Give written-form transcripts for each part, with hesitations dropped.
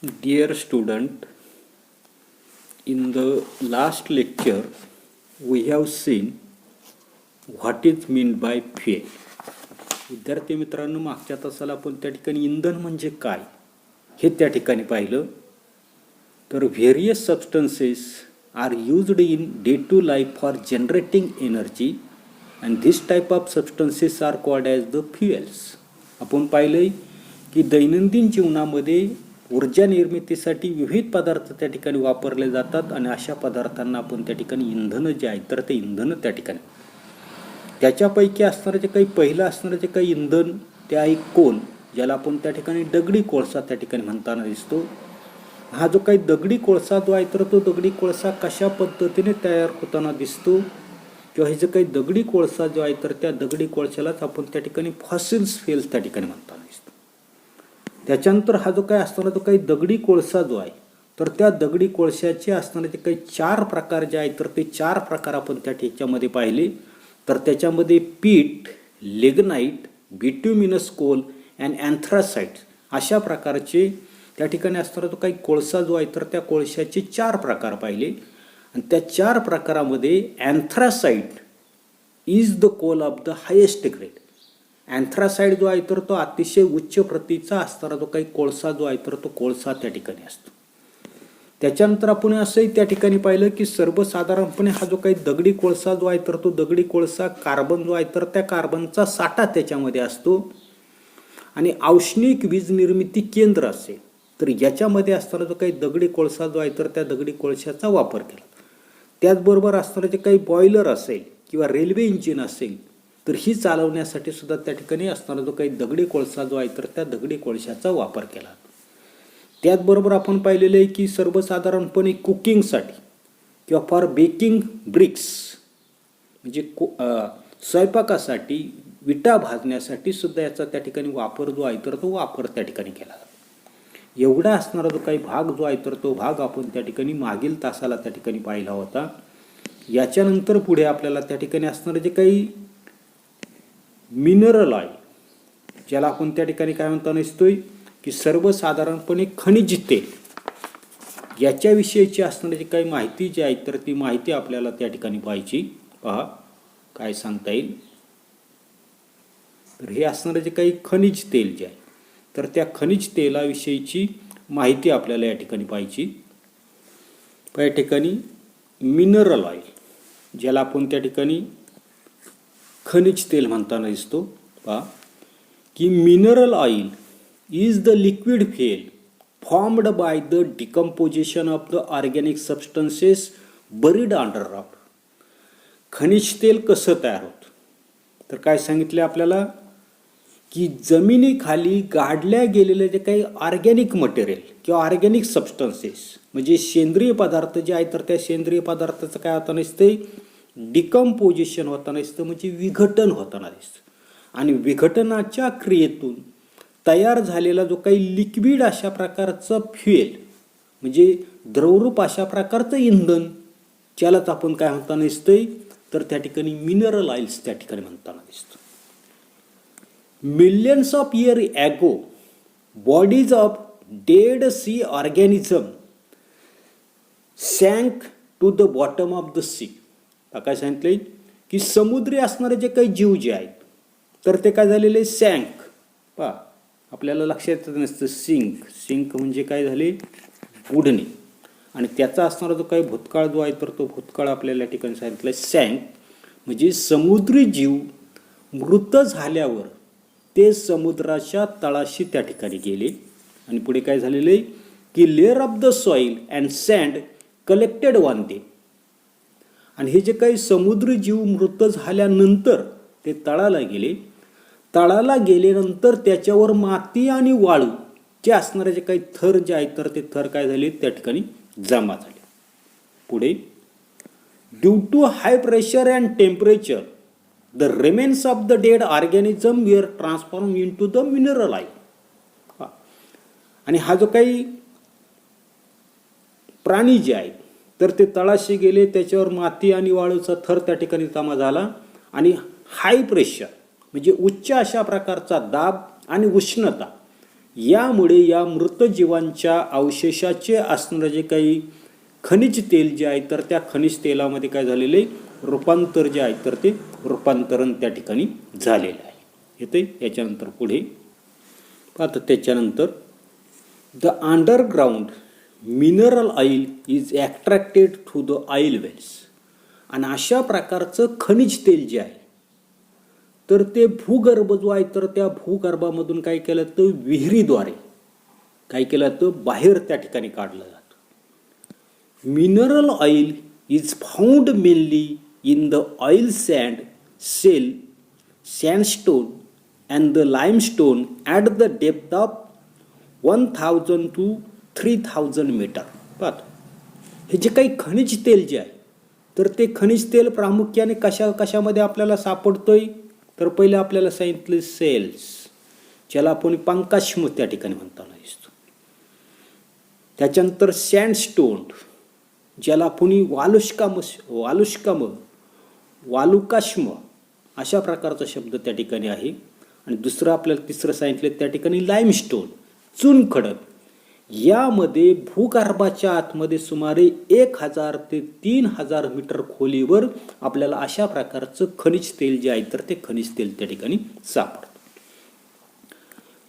Dear student, in the last lecture we have seen what is meant by fuel. विद्यार्थी मित्रांनो, मागच्या तासाला आपण त्या ठिकाणी इंधन म्हणजे काय हे त्या ठिकाणी पाहिलं. तर various substances are used in day to life for generating energy and this type of substances are called as the fuels. आपण पाहिलं की दैनंदिन जीवनामध्ये ऊर्जा निर्मितीसाठी विविध पदार्थ त्या ठिकाणी वापरले जातात आणि अशा पदार्थांना आपण त्या ठिकाणी इंधनं जे आहेत तर ते इंधनं त्या ठिकाणी त्याच्यापैकी असणारं जे काही पहिलं असणारं जे काही इंधन ते आहे कोल, ज्याला आपण त्या ठिकाणी दगडी कोळसा त्या ठिकाणी म्हणताना दिसतो. हा जो काही दगडी कोळसा जो आहे तर तो दगडी कोळसा कशा पद्धतीने तयार होताना दिसतो किंवा हे जे काही दगडी कोळसा जो आहे तर त्या दगडी कोळशालाच आपण त्या ठिकाणी फॉसिल्स फ्युएल्स त्या ठिकाणी म्हणताना दिसतो. त्याच्यानंतर हा जो काही असणारा जो काही दगडी कोळसा जो आहे तर त्या दगडी कोळशाचे असणारे जे काही 4 प्रकार जे आहेत तर ते 4 प्रकार आपण त्या ठिकाणामध्ये पाहिले. तर त्याच्यामध्ये peat, lignite, bituminous coal and anthracite अशा प्रकारचे त्या ठिकाणी असणारा जो काही कोळसा जो आहे तर त्या कोळशाचे 4 प्रकार पाहिले. आणि त्या 4 प्रकारामध्ये anthracite is the coal of the highest grade. Anthracite जो आहे तर तो अतिशय उच्च प्रतीचा असणारा जो काही कोळसा जो आहे तर तो कोळसा त्या ठिकाणी असतो. त्याच्यानंतर आपण असंही त्या ठिकाणी पाहिलं की सर्वसाधारणपणे हा जो काही दगडी कोळसा जो आहे तर तो दगडी कोळसा कार्बन जो आहे तर त्या कार्बनचा साठा त्याच्यामध्ये असतो आणि औष्णिक वीज निर्मिती केंद्र असेल तर याच्यामध्ये असणारा जो काही दगडी कोळसा जो आहे तर त्या दगडी कोळशाचा वापर केला. त्याचबरोबर असणारं जे काही बॉयलर असेल किंवा रेल्वे इंजिन असेल तर ही चालवण्यासाठी सुद्धा त्या ठिकाणी असणारा जो काही दगडी कोळसा जो आहे तर त्या दगडी कोळशाचा वापर केला. त्याचबरोबर आपण पाहिलेलं आहे की सर्वसाधारणपणे कुकिंगसाठी किंवा फॉर बेकिंग ब्रिक्स म्हणजे स्वयंपाकासाठी विटा भाजण्यासाठी सुद्धा याचा त्या ठिकाणी वापर जो आहे तर तो वापर त्या ठिकाणी केला जातो. एवढा असणारा जो काही भाग जो आहे तर तो भाग आपण त्या ठिकाणी मागील तासाला त्या ठिकाणी पाहिला होता. याच्यानंतर पुढे आपल्याला त्या ठिकाणी असणारे जे काही मिनरल ऑइल, ज्याला आपण त्या ठिकाणी काय म्हणता नसतोय की सर्वसाधारणपणे खनिज तेल, याच्याविषयीची असणारी जी काही माहिती जी आहे तर ती माहिती आपल्याला त्या ठिकाणी पाहिजे. पहा काय सांगता येईल. तर हे असणारं जे काही खनिज तेल जे आहे तर त्या खनिज तेलाविषयीची माहिती आपल्याला या ठिकाणी पाहिजे. या ठिकाणी मिनरल ऑइल, ज्याला आपण त्या ठिकाणी खनिज तेल म्हणताना दिसतो. पहा की mineral oil is the liquid fuel formed by the decomposition of the organic substances buried underground. खनिज तेल कसं तयार होतं तर काय सांगितले आपल्याला की जमिनीखाली गाडल्या गेलेले जे काही ऑर्गॅनिक मटेरियल किंवा ऑर्गॅनिक सबस्टन्सेस म्हणजे सेंद्रिय पदार्थ जे आहेत तर त्या सेंद्रिय पदार्थाचं काय होताना दिसते, डिकम्पोजिशन होताना दिसतं म्हणजे विघटन होताना दिसतं. आणि विघटनाच्या क्रियेतून तयार झालेला जो काही लिक्विड अशा प्रकारचं फ्युएल म्हणजे द्रवरूप अशा प्रकारचं इंधन ज्यालाच आपण काय म्हणताना दिसतंय तर त्या ठिकाणी मिनरल ऑइल्स त्या ठिकाणी म्हणताना दिसतं. Millions of year ago bodies of dead sea organism sank to the bottom of the sea. काय सांगितलंय की समुद्री असणारे जे काही जीव जे आहेत तर ते काय झालेले सँक. पहा आपल्याला लक्षात नसतं सिंक म्हणजे काय झाले बुडणे. आणि त्याचा असणारा जो काही भूतकाळ जो आहे तर तो भूतकाळ आपल्याला या ठिकाणी सांगितलं सँक म्हणजे समुद्री जीव मृत झाल्यावर ते समुद्राच्या तळाशी त्या ठिकाणी गेले. आणि पुढे काय झालेलं आहे की layer of the soil and sand collected on they. आणि हे जे काही समुद्री जीव मृत झाल्यानंतर ते तळाला गेले. तळाला गेल्यानंतर त्याच्यावर माती आणि वाळू जे असणारे जे काही थर जे आहेत तर ते थर काय झाले त्या ठिकाणी जमा झाले. पुढे due to high pressure and temperature the remains of the dead organism were transform into the mineral oil. आणि हा जो काही प्राणी जे आहेत तर ते तळाशी गेले, त्याच्यावर माती आणि वाळूचा थर त्या ठिकाणी जमा झाला आणि हाय प्रेशर म्हणजे उच्च अशा प्रकारचा दाब आणि उष्णता यामुळे या मृत जीवांच्या अवशेषाचे असणारे जे काही खनिज तेल जे आहे तर त्या खनिज तेलामध्ये काय झालेले रूपांतर जे आहे तर ते रूपांतरण त्या ठिकाणी झालेलं आहे. येते याच्यानंतर पुढे पाहतो. त्याच्यानंतर the underground mineral oil is attracted through the oil wells. आणि अशा प्रकारचं खनिज तेल जे आहे तर ते भूगर्भ जो आहे तर त्या भूगर्भामधून काय केलं तर विहिरीद्वारे काय केलं तर बाहेर त्या ठिकाणी काढलं जातं. Mineral oil is found mainly in the oil sand shale sandstone and the limestone at the depth of 1000 to 3000 metre. पाहतो हे जे काही खनिज तेल जे आहे तर ते खनिज तेल प्रामुख्याने कशामध्ये आपल्याला सापडतोय तर पहिले आपल्याला सांगितले सेल्स, ज्याला आपण पंकाश्म त्या ठिकाणी म्हणताना दिसतो. त्याच्यानंतर सँडस्टोन, ज्याला आपण वालुकाश्म अशा प्रकारचा शब्द त्या ठिकाणी आहे. आणि दुसरं आपल्याला तिसरं सांगितलं त्या ठिकाणी लाईमस्टोन, चुनखडक. यामध्ये भूगर्भाच्या आतमध्ये सुमारे 1000 ते 3000 मीटर खोलीवर आपल्याला अशा प्रकारचं खनिज तेल जे आहे तर ते खनिज तेल त्या ठिकाणी सापडतं.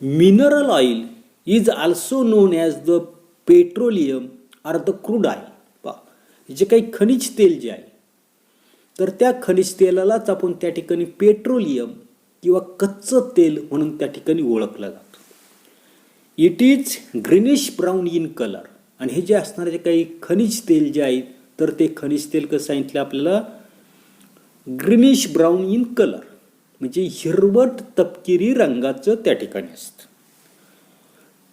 Mineral oil is also non as the petroleum or the crude oil. जे काही खनिज तेल जे आहे तर त्या खनिज तेलालाच आपण त्या ठिकाणी पेट्रोलियम किंवा कच्चं तेल म्हणून त्या ठिकाणी ओळखलं जातं. It is greenish brown in colour. आणि हे जे असणारे जे काही खनिज तेल जे आहे तर ते खनिज तेल कसं सांगितलं आपल्याला ग्रीनिश ब्राऊन इन कलर म्हणजे हिरवट तपकिरी रंगाचं त्या ठिकाणी असतं.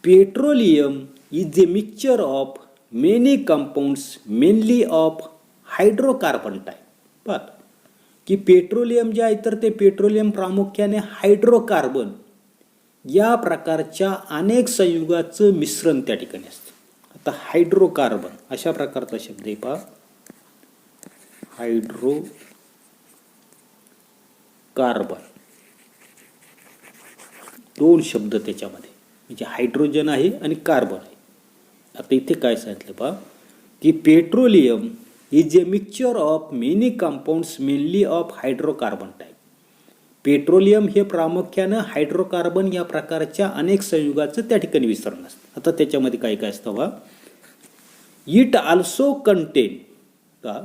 Petroleum is a mixture of many compounds mainly of hydrocarbon type. पाहतो की पेट्रोलियम जे आहे तर ते पेट्रोलियम प्रामुख्याने हायड्रोकार्बन या प्रकारच्या अनेक संयुगाचं मिश्रण त्या ठिकाणी असतं. आता हायड्रोकार्बन अशा प्रकारचा शब्द आहे पहा, हायड्रोकार्बन दोन शब्द त्याच्यामध्ये म्हणजे हायड्रोजन आहे आणि कार्बन आहे. आता इथे काय सांगितलं पहा की petroleum is a mixture of many compounds mainly of hydrocarbon type. Petroleum हे प्रामुख्यानं हायड्रोकार्बन या प्रकारच्या अनेक संयुगाचं त्या ठिकाणी विसरण असतं. आता त्याच्यामध्ये काय काय असतं बा, इट ऑल्सो कंटेन का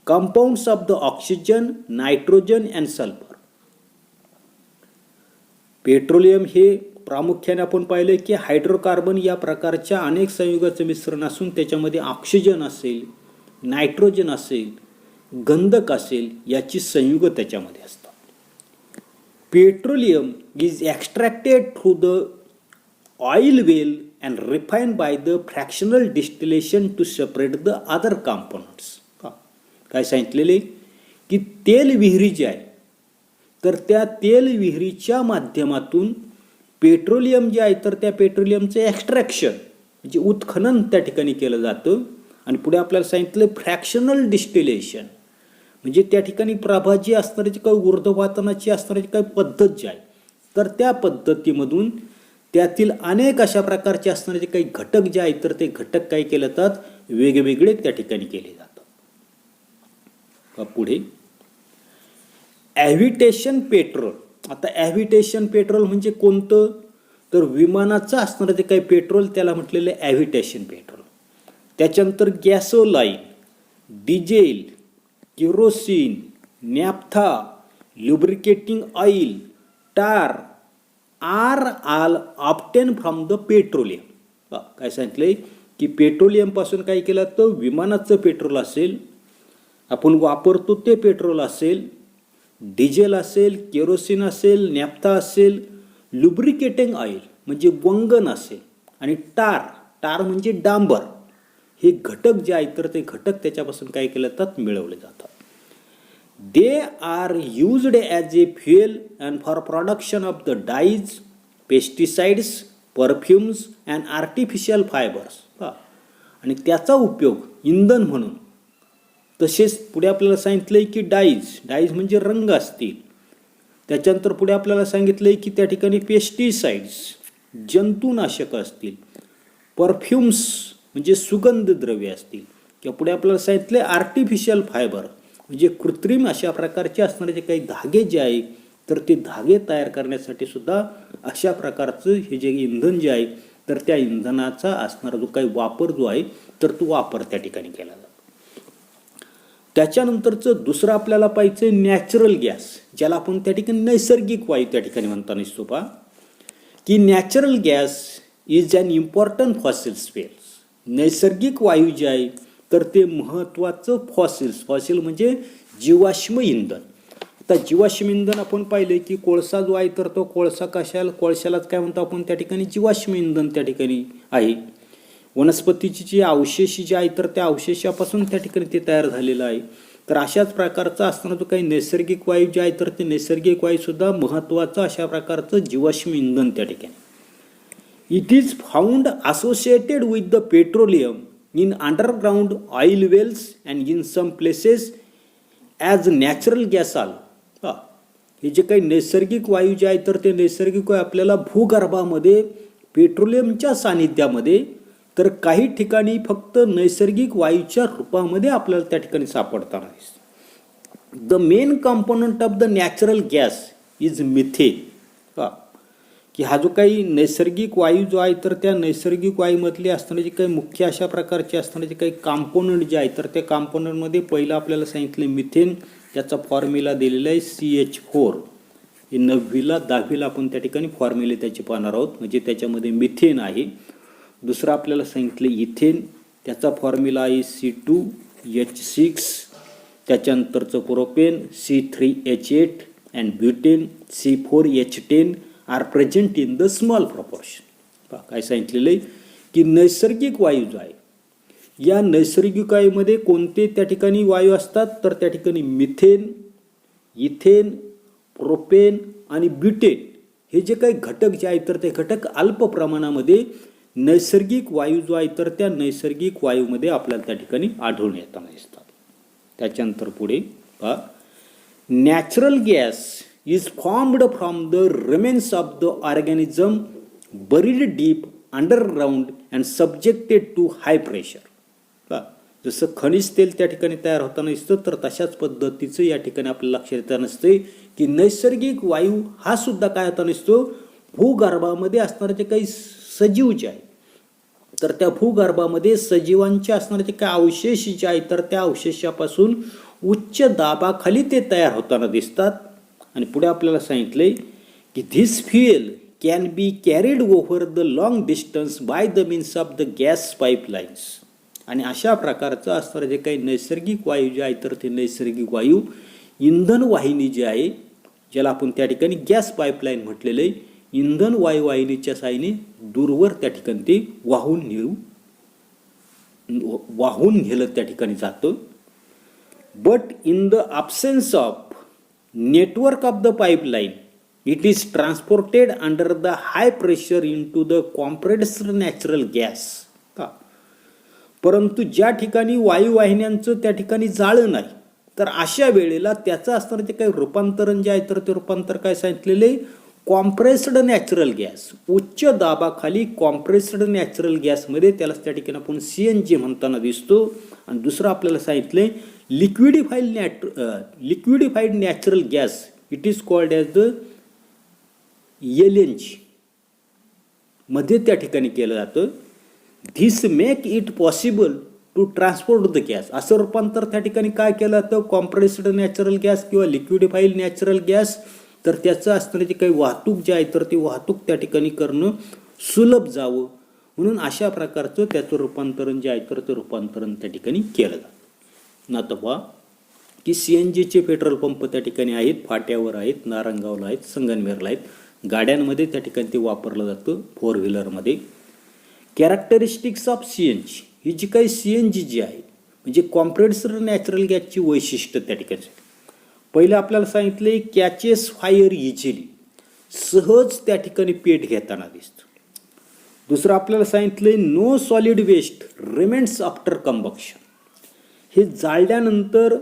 compounds of the oxygen, nitrogen and sulphur. Petroleum हे प्रामुख्याने आपण पाहिलं की हायड्रोकार्बन या प्रकारच्या अनेक संयुगाचं मिश्रण असून त्याच्यामध्ये ऑक्सिजन असेल, नायट्रोजन असेल, गंधक असेल याची संयुग त्याच्यामध्ये असतात. Petroleum is extracted through the oil well and refined by the fractional distillation to separate the other components. काय सांगितलेले की तेल विहिरी जी आहे तर त्या तेल विहिरीच्या माध्यमातून पेट्रोलियम जे आहे तर त्या पेट्रोलियमचं एक्स्ट्रॅक्शन म्हणजे उत्खनन त्या ठिकाणी केलं जातं. आणि पुढे आपल्याला सांगितलं फ्रॅक्शनल डिस्टिलेशन म्हणजे त्या ठिकाणी प्रभाजी असणाऱ्याची काही ऊर्ध्वपातनाची असणाऱ्याची काही पद्धत जी आहे तर त्या पद्धतीमधून त्यातील अनेक अशा प्रकारचे असणारे काही घटक जे आहेत तर ते घटक काय केले जातात वेगवेगळे त्या ठिकाणी केले जातात. पुढे ॲव्हिटेशन पेट्रोल. आता ॲव्हिटेशन पेट्रोल म्हणजे कोणतं तर विमानाचं असणारं जे काही पेट्रोल त्याला म्हटलेलं आहे ॲव्हिटेशन पेट्रोल. त्याच्यानंतर gasoline, diesel, kerosene, naphtha, lubricating oil, tar are all obtain from the petroleum. काय सांगितलंय की पेट्रोलियमपासून काय केलं तर विमानाचं पेट्रोल असेल, आपण वापरतो ते पेट्रोल असेल, डिझेल असेल, केरोसिन असेल, नॅफ्था असेल, लुब्रिकेटिंग ऑइल म्हणजे वंगण असेल आणि टार म्हणजे डांबर. हे घटक जे आहेत तर ते घटक त्याच्यापासून काय केले जातात मिळवले जातात. They are used as A fuel and for production of the dyes, pesticides, perfumes and artificial fibres. आणि त्याचा उपयोग इंधन म्हणून. तसेच पुढे आपल्याला सांगितलंय की डाईज म्हणजे रंग असतील. त्याच्यानंतर पुढे आपल्याला सांगितलंय की त्या ठिकाणी पेस्टिसाइड्स जंतुनाशक असतील, परफ्युम्स म्हणजे सुगंध द्रव्य असतील, किंवा पुढे आपल्याला सांगितले आर्टिफिशियल फायबर म्हणजे कृत्रिम अशा प्रकारचे असणारे जे काही धागे जे आहे, तर ते धागे तयार करण्यासाठी सुद्धा अशा प्रकारचं हे जे इंधन जे आहे, तर त्या इंधनाचा असणारा जो काही वापर जो आहे, तर तो वापर त्या ठिकाणी केला जातो. त्याच्यानंतरचं दुसरं आपल्याला पाहिजे नॅचरल गॅस, ज्याला आपण त्या ठिकाणी नैसर्गिक वायू त्या ठिकाणी म्हणताना दिसतो पहा, की natural gas is an important fossils fuels. नैसर्गिक वायू जे आहे, तर ते महत्त्वाचं फॉसिल म्हणजे जीवाश्म इंधन. आता जीवाश्म इंधन आपण पाहिले की कोळसा जो आहे, तर तो कोळसा कोळशालाच काय म्हणतो आपण त्या ठिकाणी जीवाश्म इंधन त्या ठिकाणी आहे. वनस्पतीची जी अवशेष जे आहे, तर त्या अवशेषापासून त्या ठिकाणी ते तयार झालेलं आहे. तर अशाच प्रकारचा असताना जो काही नैसर्गिक वायू जे आहे, तर ते नैसर्गिक वायूसुद्धा महत्त्वाचं अशा प्रकारचं जीवाश्म इंधन त्या ठिकाणी. It is found associated with the petroleum in underground oil wells and in some places as natural gas all. हे जे काही नैसर्गिक वायू जे आहे, तर ते नैसर्गिक वायू आपल्याला भूगर्भामध्ये पेट्रोलियमच्या सानिध्यामध्ये, तर काही ठिकाणी फक्त नैसर्गिक वायूच्या रूपामध्ये आपल्याला त्या ठिकाणी सापडताना दिसतं. The main component of the natural gas is methane. की हा जो काही नैसर्गिक वायू जो आहे, तर त्या नैसर्गिक वायूमधले असणारे जे काही मुख्य अशा प्रकारचे असणारे जे काही कॉम्पोनंट जे आहे, तर त्या कॉम्पोनंटमध्ये पहिलं आपल्याला सांगितलं मिथेन. त्याचा फॉर्म्युला दिलेला आहे CH4. हे 9वीला 10वीला आपण त्या ठिकाणी फॉर्म्युले त्याचे पाहणार आहोत, म्हणजे त्याच्यामध्ये मिथेन आहे. दुसरं आपल्याला सांगितलं इथेन, त्याचा फॉर्म्युला आहे C2H6. त्याच्यानंतरचं propane C3H8 and butane C4H10 are present in the small proportion. काय सांगितलेलं आहे की नैसर्गिक वायू जो आहे, या नैसर्गिक वायूमध्ये कोणते त्या ठिकाणी वायू असतात, तर त्या ठिकाणी मिथेन, इथेन, प्रोपेन आणि ब्युटेन हे जे काही घटक जे आहेत, तर ते घटक अल्प प्रमाणामध्ये नैसर्गिक वायू जो आहे, तर त्या नैसर्गिक वायूमध्ये आपल्याला त्या ठिकाणी आढळून येताना दिसतात. त्याच्यानंतर पुढे पहा, natural gas is formed from the remains of the organism buried deep underground and subjected to high pressure. जसं खनिज तेल त्या ठिकाणी तयार होताना दिसतं, तर तशाच पद्धतीचं या ठिकाणी आपल्याला लक्षात येताना नसते की नैसर्गिक वायू हा सुद्धा काय होता नसतो, भूगर्भामध्ये असणारे जे काही सजीव जे आहे, तर त्या भूगर्भामध्ये सजीवांचे असणारे जे काही अवशेष जे आहेत, तर त्या अवशेषापासून उच्च दाबाखाली ते तयार होताना दिसतात. आणि पुढे आपल्याला सांगितले की this fuel can be carried over the long distance by the means of the gas pipelines. आणि अशा प्रकारचं असणारं जे काही नैसर्गिक वायू जे आहे, तर ते नैसर्गिक वायू इंधन वाहिनी जी आहे, ज्याला आपण त्या ठिकाणी गॅस पाईपलाईन म्हटलेलं आहे, इंधन वाहिनीच्या साहाय्याने दूरवर त्या ठिकाणी ते वाहून नेलं त्या ठिकाणी जातं. But in the absence of network of the pipeline, it is transported under the high pressure into the compressed natural gas. परंतु ज्या ठिकाणी वायुवाहिन्यांचं त्या ठिकाणी जाळं नाही, तर अशा वेळेला त्याचं असणारं ते काही रूपांतरण जे आहे, तर ते रूपांतर काय सांगितलेले, कॉम्प्रेस्ड नॅचरल गॅस, उच्च दाबाखाली कॉम्प्रेस्ड नॅचरल गॅसमध्ये त्याला त्या ठिकाणी आपण CNG म्हणताना दिसतो. आणि दुसरं आपल्याला सांगितलंय liquidified natural gas, it is called as the LNG मध्ये त्या ठिकाणी केलं जातं. This make it possible to transport the gas. असं रूपांतर त्या ठिकाणी काय केलं जातं, कॉम्प्रेस्ड नॅचरल गॅस किंवा लिक्विडिफाईड नॅचरल गॅस, तर त्याचं असणारी जी काही वाहतूक जी आहे, तर ती वाहतूक त्या ठिकाणी करणं सुलभ जावं म्हणून अशा प्रकारचं त्याचं रूपांतरण जे आहे, तर ते रूपांतरण त्या ठिकाणी केलं जातं. आता पहा की CNGचे पेट्रोल पंप त्या ठिकाणी आहेत, फाट्यावर आहेत, नारंगावला आहेत, संगमनेरला आहेत, गाड्यांमध्ये त्या ठिकाणी ते वापरलं जातं, 4 व्हीलरमध्ये. कॅरेक्टरिस्टिक्स ऑफ CNG, ही जी काही CNG जी आहे म्हणजे कॉम्प्रेस्ड नॅचरल गॅसची वैशिष्ट्य त्या ठिकाणी. पहिलं आपल्याला सांगितले कॅचेस फायर इझिली, सहज त्या ठिकाणी पेट घेताना दिसतं. दुसरं आपल्याला सांगितले no solid waste remains after combustion, हे जाळल्यानंतर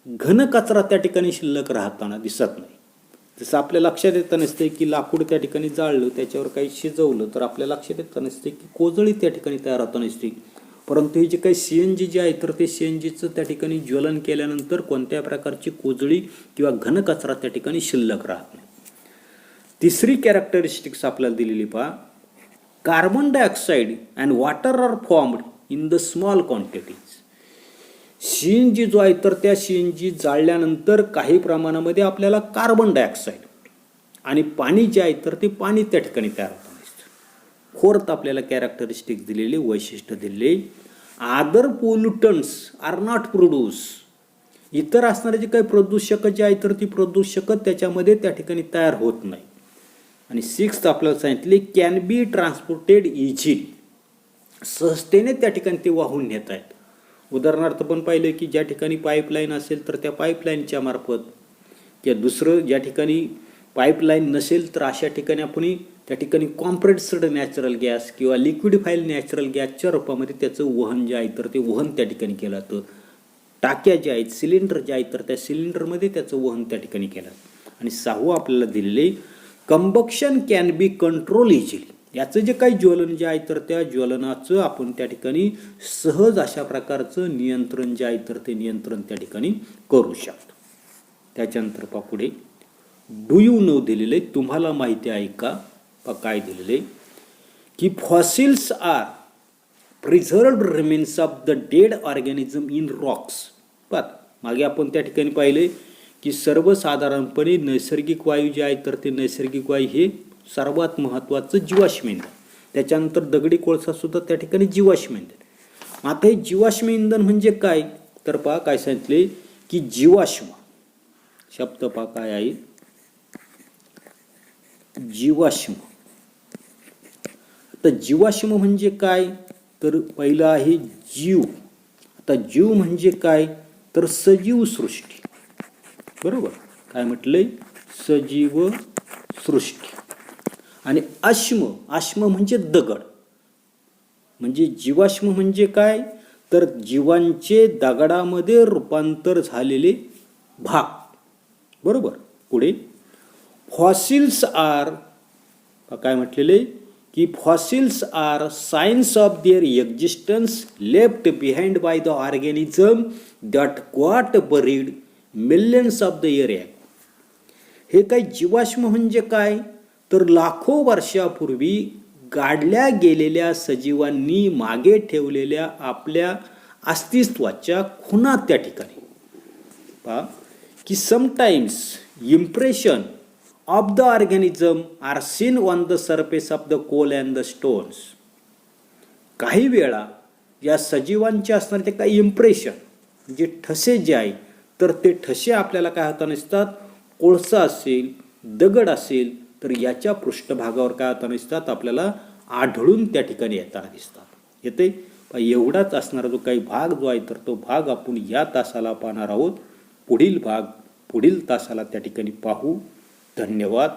घन कचरा त्या ठिकाणी शिल्लक राहताना दिसत नाही. जसं आपल्या लक्षात येतं नसते की लाकूड त्या ठिकाणी जाळलं, त्याच्यावर काही शिजवलं तर आपल्या लक्षात येतं नसते की कोजळी त्या ठिकाणी तयार होत नसते. परंतु हे जे काही CNG जे आहे तर ते CNGचं त्या ठिकाणी ज्वलन केल्यानंतर कोणत्या प्रकारची कोजळी किंवा घनकचरा त्या ठिकाणी शिल्लक राहत नाही. तिसरी कॅरेक्टरिस्टिक्स आपल्याला दिलेली पहा, carbon dioxide and water are formed in the small quantities. CNG जो आहे तर त्या CNG जाळल्यानंतर काही प्रमाणामध्ये आपल्याला कार्बन डायऑक्साईड आणि पाणी जे आहे तर ते पाणी त्या ठिकाणी तयार होतं. फोर्थ आपल्याला कॅरेक्टरिस्टिक्स दिलेली, वैशिष्ट्य दिलेले, other pollutants are not produce. इतर असणारे जे काही प्रदूषक जे आहे तर ती प्रदूषक त्याच्यामध्ये त्या ठिकाणी तयार होत नाही. आणि सिक्स्थ आपल्याला सांगितले, कॅन बी ट्रान्सपोर्टेड इझिली. सहजतेने त्या ठिकाणी ते वाहून नेत आहेत. उदाहरणार्थ पण पाहिलं की ज्या ठिकाणी पाईपलाईन असेल तर त्या पाईपलाईनच्या मार्फत, किंवा दुसरं ज्या ठिकाणी पाईपलाईन नसेल तर अशा ठिकाणी आपण त्या ठिकाणी कॉम्प्रेस्ड नॅचरल गॅस किंवा लिक्विडिफाईड नॅचरल गॅसच्या रूपामध्ये त्याचं वहन जे आहे तर ते वहन त्या ठिकाणी केलं जातं. टाक्या ज्या आहेत, सिलेंडर जे आहेत तर त्या सिलेंडरमध्ये त्याचं वहन त्या ठिकाणी केलं जातं. आणि सहावं आपल्याला दिलेले, combustion can be control easily. याचं जे काही ज्वलन जे आहे तर त्या ज्वलनाचं आपण त्या ठिकाणी सहज अशा प्रकारचं नियंत्रण जे आहे तर ते नियंत्रण त्या ठिकाणी करू शकतो. त्याच्यानंतर पहा पुढे, डू यू नो दिलेले, तुम्हाला माहिती आहे का. काय दिलेले की fossils are preserved remains of the dead organism in rocks. मागे आपण त्या ठिकाणी पाहिले की सर्वसाधारणपणे नैसर्गिक वायू जे आहे तर ते नैसर्गिक वायू हे सर्वात महत्त्वाचं जीवाश्म इंधन. त्याच्यानंतर दगडी कोळसा सुद्धा त्या ठिकाणी जीवाश्म इंधन. आता हे जीवाश्म इंधन म्हणजे काय तर पहा काय सांगितले की जीवाश्म शब्द पहा काय आहे, जीवाश्म. आता जीवाश्म म्हणजे काय तर पहिलं आहे जीव. आता जीव म्हणजे काय तर सजीव सृष्टी. बरोबर, काय म्हटलंय, सजीव सृष्टी. आणि अश्म, अश्म म्हणजे दगड. म्हणजे जीवाश्म म्हणजे काय तर जीवांचे दगडामध्ये रूपांतर झालेले भाग. बरोबर. पुढे फॉसिल्स आर, काय म्हटलेले की fossils are signs of their existence left behind by the organism that got buried millions of the year ago. हे काय जीवाश्म म्हणजे काय तर लाखो वर्षापूर्वी गाडल्या गेलेल्या सजीवांनी मागे ठेवलेल्या आपल्या अस्तित्वाच्या खुणा त्या ठिकाणी पहा की sometimes impression of the organism are seen on the surface of the coal and the stones. काही वेळा या सजीवांचे असणारे ते काही इम्प्रेशन जे ठसे जे आहे तर ते ठसे आपल्याला काय होता नसतात, कोळसा असेल, दगड असेल तर याच्या पृष्ठभागावर काय होता नसतात आपल्याला आढळून त्या ठिकाणी येताना दिसतात. येते एवढाच असणारा जो काही भाग जो आहे तर तो भाग आपण या तासाला पाहणार आहोत. पुढील भाग पुढील तासाला त्या ठिकाणी पाहू. धन्यवाद.